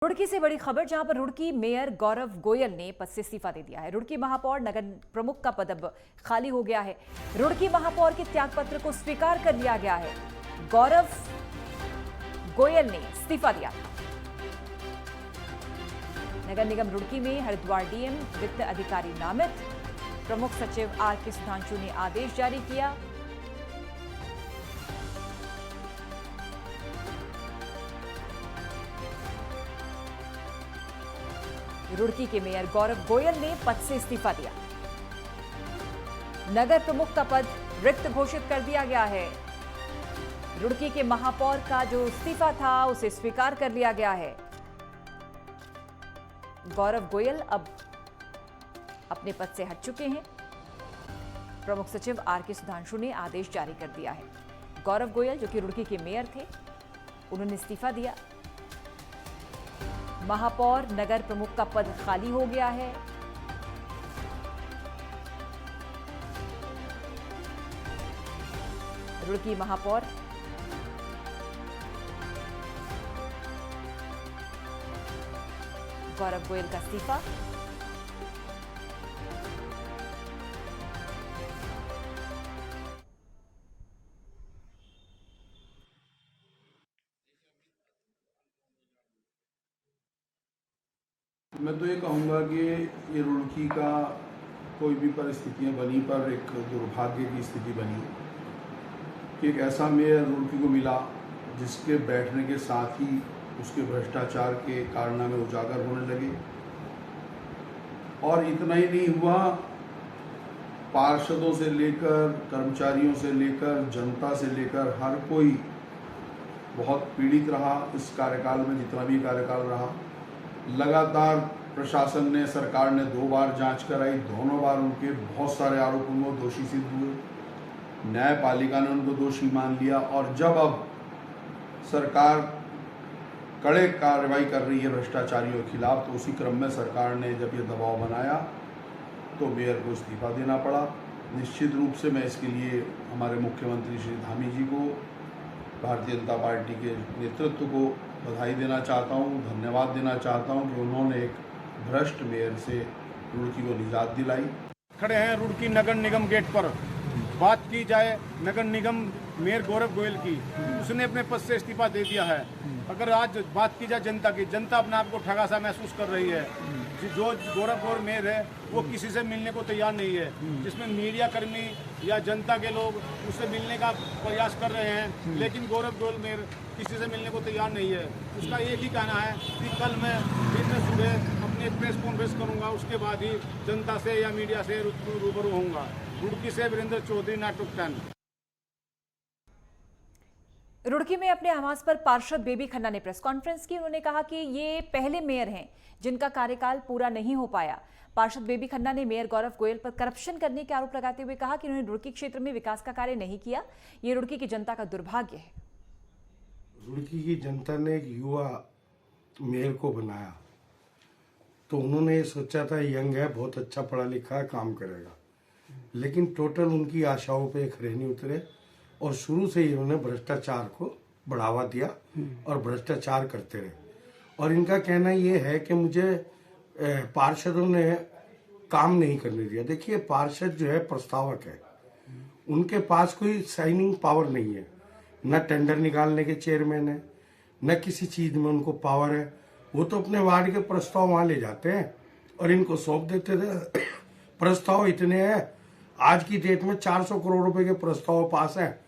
रुड़की से बड़ी खबर, जहां पर रुड़की मेयर गौरव गोयल ने पद से इस्तीफा दे दिया है। रुड़की महापौर नगर प्रमुख का पद अब खाली हो गया है। रुड़की महापौर के त्यागपत्र को स्वीकार कर लिया गया है। गौरव गोयल ने इस्तीफा दिया। नगर निगम रुड़की में हरिद्वार डीएम वित्त अधिकारी नामित। प्रमुख सचिव आर के सुधांशु ने आदेश जारी किया। रुड़की के मेयर गौरव गोयल ने पद से इस्तीफा दिया। नगर प्रमुख का पद रिक्त घोषित कर दिया गया है। रुड़की के महापौर का जो इस्तीफा था उसे स्वीकार कर लिया गया है। गौरव गोयल अब अपने पद से हट चुके हैं। प्रमुख सचिव आर के सुधांशु ने आदेश जारी कर दिया है। गौरव गोयल, जो कि रुड़की के मेयर थे, उन्होंने इस्तीफा दिया। महापौर नगर प्रमुख का पद खाली हो गया है। रुड़की महापौर गौरव गोयल का इस्तीफा। मैं तो ये कहूँगा कि ये रुड़की का कोई भी परिस्थितियाँ बनी पर एक दुर्भाग्य की स्थिति बनी कि एक ऐसा मेयर रुड़की को मिला जिसके बैठने के साथ ही उसके भ्रष्टाचार के कारनामे उजागर होने लगे। और इतना ही नहीं हुआ, पार्षदों से लेकर कर्मचारियों से लेकर जनता से लेकर हर कोई बहुत पीड़ित रहा। इस कार्यकाल में जितना भी कार्यकाल रहा, लगातार प्रशासन ने, सरकार ने 2 बार जांच कराई। दोनों बार उनके बहुत सारे आरोपों में दोषी सिद्ध हुए। न्यायपालिका ने उनको दोषी मान लिया। और जब अब सरकार कड़े कार्रवाई कर रही है भ्रष्टाचारियों के खिलाफ, तो उसी क्रम में सरकार ने जब ये दबाव बनाया तो मेयर को इस्तीफा देना पड़ा। निश्चित रूप से मैं इसके लिए हमारे मुख्यमंत्री श्री धामी जी को, भारतीय जनता पार्टी के नेतृत्व को बधाई देना चाहता हूँ, धन्यवाद देना चाहता हूँ कि उन्होंने एक भ्रष्ट मेयर से रुड़की को निजात दिलाई। खड़े हैं रुड़की नगर निगम गेट पर। बात की जाए नगर निगम मेयर गौरव गोयल की, उसने अपने पद से इस्तीफा दे दिया है। अगर आज बात की जाए जनता की, जनता अपने आप को ठगा सा महसूस कर रही है। जो गौरव गोयल मेयर है वो किसी से मिलने को तैयार नहीं है, जिसमें मीडिया कर्मी या जनता के लोग उससे मिलने का प्रयास कर रहे हैं, लेकिन गौरव गोयल मेयर किसी से मिलने को तैयार नहीं है। उसका एक ही कहना है कि कल मैं दिन में सुबह अपनी प्रेस कॉन्फ्रेंस करूंगा, उसके बाद ही जनता से या मीडिया से रूबरू होऊंगा। रुड़की से वीरेंद्र चौधरी, नाटक 10। रुड़की में अपने आवास पर पार्षद बेबी खन्ना ने प्रेस कॉन्फ्रेंस की। उन्होंने कहा कि ये पहले मेयर हैं जिनका कार्यकाल पूरा नहीं हो पाया। पार्षद बेबी खन्ना ने मेयर गौरव गोयल पर करप्शन करने के आरोप लगाते हुए कहा कि उन्होंने रुड़की क्षेत्र में विकास का कार्य नहीं किया। ये रुड़की की जनता का दुर्भाग्य है। रुड़की की जनता ने एक युवा मेयर को बनाया तो उन्होंने ये सोचा था यंग है, बहुत अच्छा पढ़ा लिखा है, काम करेगा। लेकिन टोटल उनकी आशाओं पे खरे नहीं उतरे और शुरू से ही उन्होंने भ्रष्टाचार को बढ़ावा दिया और भ्रष्टाचार करते रहे। और इनका कहना ये है कि मुझे पार्षदों ने काम नहीं करने दिया। देखिए, पार्षद जो है प्रस्तावक है, उनके पास कोई साइनिंग पावर नहीं है, न टेंडर निकालने के चेयरमैन है, न किसी चीज में उनको पावर है। वो तो अपने वार्ड के प्रस्ताव वहां ले जाते हैं और इनको सौंप देते थे। प्रस्ताव इतने हैं, आज की डेट में 400 करोड़ रुपए के प्रस्ताव पास है।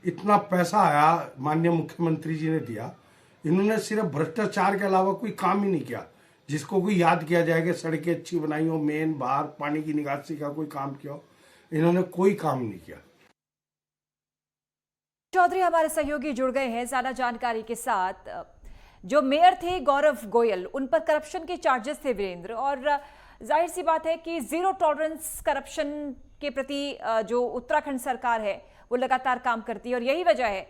इतना पैसा आया, माननीय मुख्यमंत्री जी ने दिया। इन्होंने सिर्फ भ्रष्टाचार के अलावा कोई काम ही नहीं किया जिसको कोई याद किया जाए कि सड़कें अच्छी बनाई हो, मेन बाहर पानी की निकासी का कोई काम किया हो। इन्होंने कोई काम नहीं किया। चौधरी हमारे सहयोगी जुड़ गए हैं ज्यादा जानकारी के साथ। जो मेयर थे गौरव गोयल, उन पर करप्शन के चार्जेस थे वीरेंद्र, और जाहिर सी बात है कि जीरो टॉलरेंस करप्शन के प्रति जो उत्तराखंड सरकार है वो लगातार काम करती है, और यही वजह है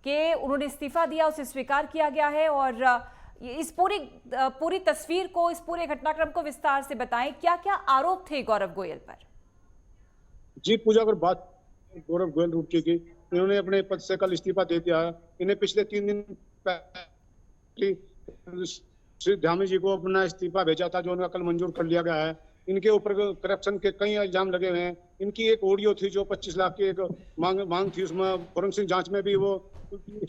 कि उन्होंने इस्तीफा दिया, उसे स्वीकार किया गया है। और इस पूरी तस्वीर को, इस पूरे घटनाक्रम को विस्तार से बताएं, क्या क्या आरोप थे गौरव गोयल पर? जी पूजा, अगर बात गौरव गोयल रुड़की की, इन्होंने अपने पद से कल इस्तीफा दे दिया है। इन्हें पिछले 3 दिन पहले श्री धामी जी को अपना इस्तीफा भेजा था, जो उनका कल मंजूर कर लिया गया है। इनके ऊपर करप्शन के कई इल्जाम लगे हुए हैं। इनकी एक ऑडियो थी जो 25 लाख की एक मांग थी, उसमें फोरेंसिक जांच में भी वो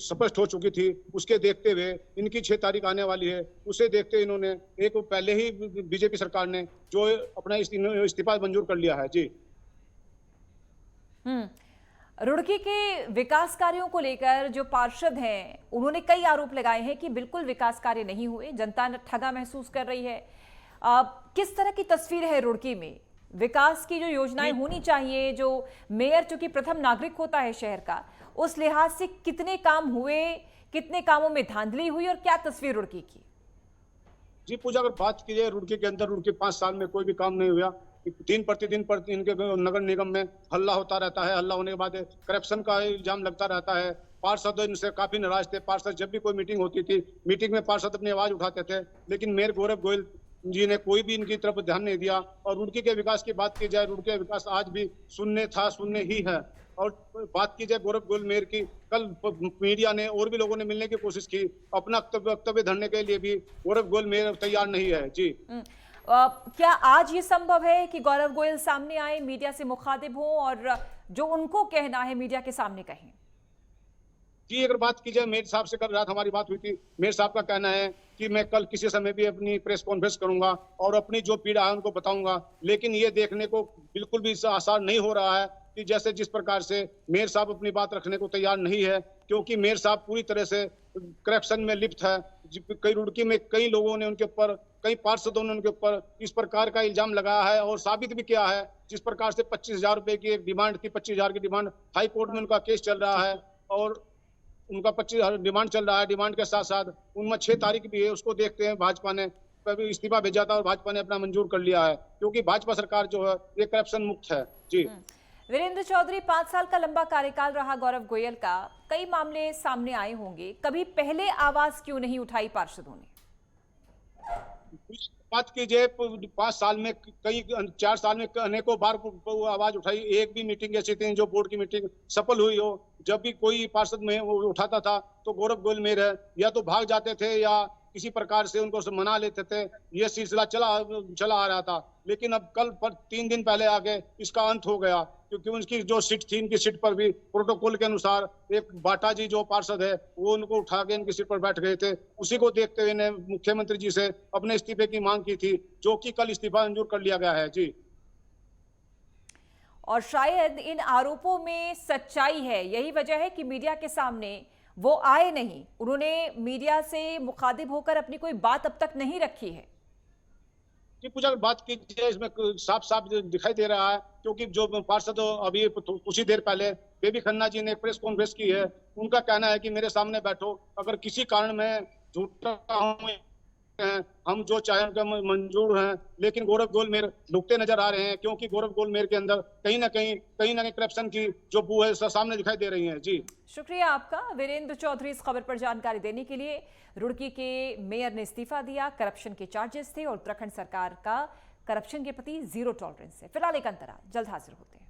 स्पष्ट हो चुकी थी। उसके देखते हुए इनकी 6 तारीख आने वाली है, उसे देखते इन्होंने एक पहले ही बीजेपी सरकार ने जो अपना इस्तीफा मंजूर कर लिया है। जी रुड़की के विकास कार्यों को लेकर जो पार्षद हैं उन्होंने कई आरोप लगाए हैं कि बिल्कुल विकास कार्य नहीं हुए, जनता ठगा महसूस कर रही है। किस तरह की तस्वीर है रुड़की में? विकास की जो योजनाएं होनी चाहिए, जो मेयर चूंकि प्रथम नागरिक होता है शहर का, उस लिहाज से कितने काम हुए, कितने कामों में धांधली हुई और क्या तस्वीर रुड़की की? जी पूजा, अगर बात की जाए रुड़की के अंदर, रुड़की 5 साल में कोई भी काम नहीं हुआ। दिन प्रतिदिन इनके नगर निगम में हल्ला होता रहता है। हल्ला होने के बाद करप्शन का इल्जाम लगता रहता है। पार्षद इनसे काफी नाराज थे। पार्षद जब भी कोई मीटिंग होती थी, मीटिंग में पार्षद अपनी आवाज उठाते थे, लेकिन मेयर गौरव गोयल जी ने कोई भी इनकी तरफ ध्यान नहीं दिया। और रुड़की के विकास की बात की जाए, रुड़की का विकास आज भी शून्य था, शून्य ही है। और बात की जाए गौरव गोयल मेयर की, कल मीडिया ने और भी लोगों ने मिलने की कोशिश की, अपना वक्तव्य धरने के लिए भी गौरव गोयल मेयर तैयार नहीं है। जी क्या आज ये संभव है कि गौरव गोयल सामने आए, मीडिया से मुखातिब हो और जो उनको कहना है मीडिया के सामने कहें? जी अगर बात की जाए, मेयर साहब से कल रात हमारी बात हुई थी। मेयर साहब का कहना है कि मैं कल किसी समय भी अपनी प्रेस कॉन्फ्रेंस करूंगा और अपनी जो पीड़ा है उनको बताऊंगा। लेकिन ये देखने को बिल्कुल भी आसार नहीं हो रहा है कि जैसे जिस प्रकार से मेयर साहब अपनी बात रखने को तैयार नहीं है, क्योंकि मेयर साहब पूरी तरह से करप्शन में लिप्त है। कई रुड़की में कई लोगों ने उनके ऊपर, कई पार्षदों ने उनके ऊपर इस प्रकार का इल्जाम लगाया है और साबित भी किया है। जिस प्रकार से 25,000 रुपए की एक डिमांड थी, 25,000 की डिमांड, हाई कोर्ट में उनका केस चल रहा है और उनका 25,000 डिमांड चल रहा है। डिमांड के साथ साथ उनमें 6 तारीख भी है। उसको देखते हैं भाजपा ने इस्तीफा भेजा था और भाजपा ने अपना मंजूर कर लिया है, क्योंकि भाजपा सरकार जो है ये करप्शन मुक्त है। जी वीरेंद्र चौधरी, 5 साल का लंबा कार्यकाल रहा गौरव गोयल का, कई मामले सामने आए होंगे, कभी पहले आवाज क्यों नहीं उठाई पार्षदों ने? बात कीजिए 5 साल में, कई 4 साल में अनेकों बार आवाज उठाई। एक भी मीटिंग ऐसी थी जो बोर्ड की मीटिंग सफल हुई हो, जब भी कोई पार्षद में उठाता था तो गौरव गोयल मेयर है या तो भाग जाते थे या किसी प्रकार से उनको मना लेते थे। ये सिलसिला चला आ रहा था। लेकिन अब कल पर 3 दिन पहले आगे इसका अंत हो गया, क्योंकि उनकी जो सीट थी, इनकी सीट पर भी प्रोटोकॉल के अनुसार एक बाटा जी जो पार्षद है वो उनको उठा के इनकी सीट पर बैठ गए थे। उसी को देखते हुए ने मुख्यमंत्री जी से अपने इस्तीफे की मांग की थी, जो कि कल इस्तीफा मंजूर कर लिया गया है। जी और शायद इन आरोपों में सच्चाई है, यही वजह है कि मीडिया के सामने वो आए नहीं, उन्होंने मीडिया से मुखातिब होकर अपनी कोई बात अब तक नहीं रखी है। जी पूजा, बात की जाए इसमें साफ साफ दिखाई दे रहा है, क्योंकि जो पार्षद अभी कुछ ही देर पहले बेबी खन्ना जी ने प्रेस कॉन्फ्रेंस की है, उनका कहना है कि मेरे सामने बैठो, अगर किसी कारण मैं झूठा हूं, हम जो चाहे उनका मंजूर हैं। लेकिन गौरव गोयल मेयर लुकते नजर आ रहे हैं, क्योंकि गौरव गोयल मेयर के अंदर कहीं ना कहीं करप्शन की जो बू है सामने दिखाई दे रही है। जी शुक्रिया आपका वीरेंद्र चौधरी, इस खबर पर जानकारी देने के लिए। रुड़की के मेयर ने इस्तीफा दिया, करप्शन के चार्जेस थे और उत्तराखंड सरकार का करप्शन के प्रति जीरो टॉलरेंस है। फिलहाल एक अंतराल, जल्द हाजिर होते हैं।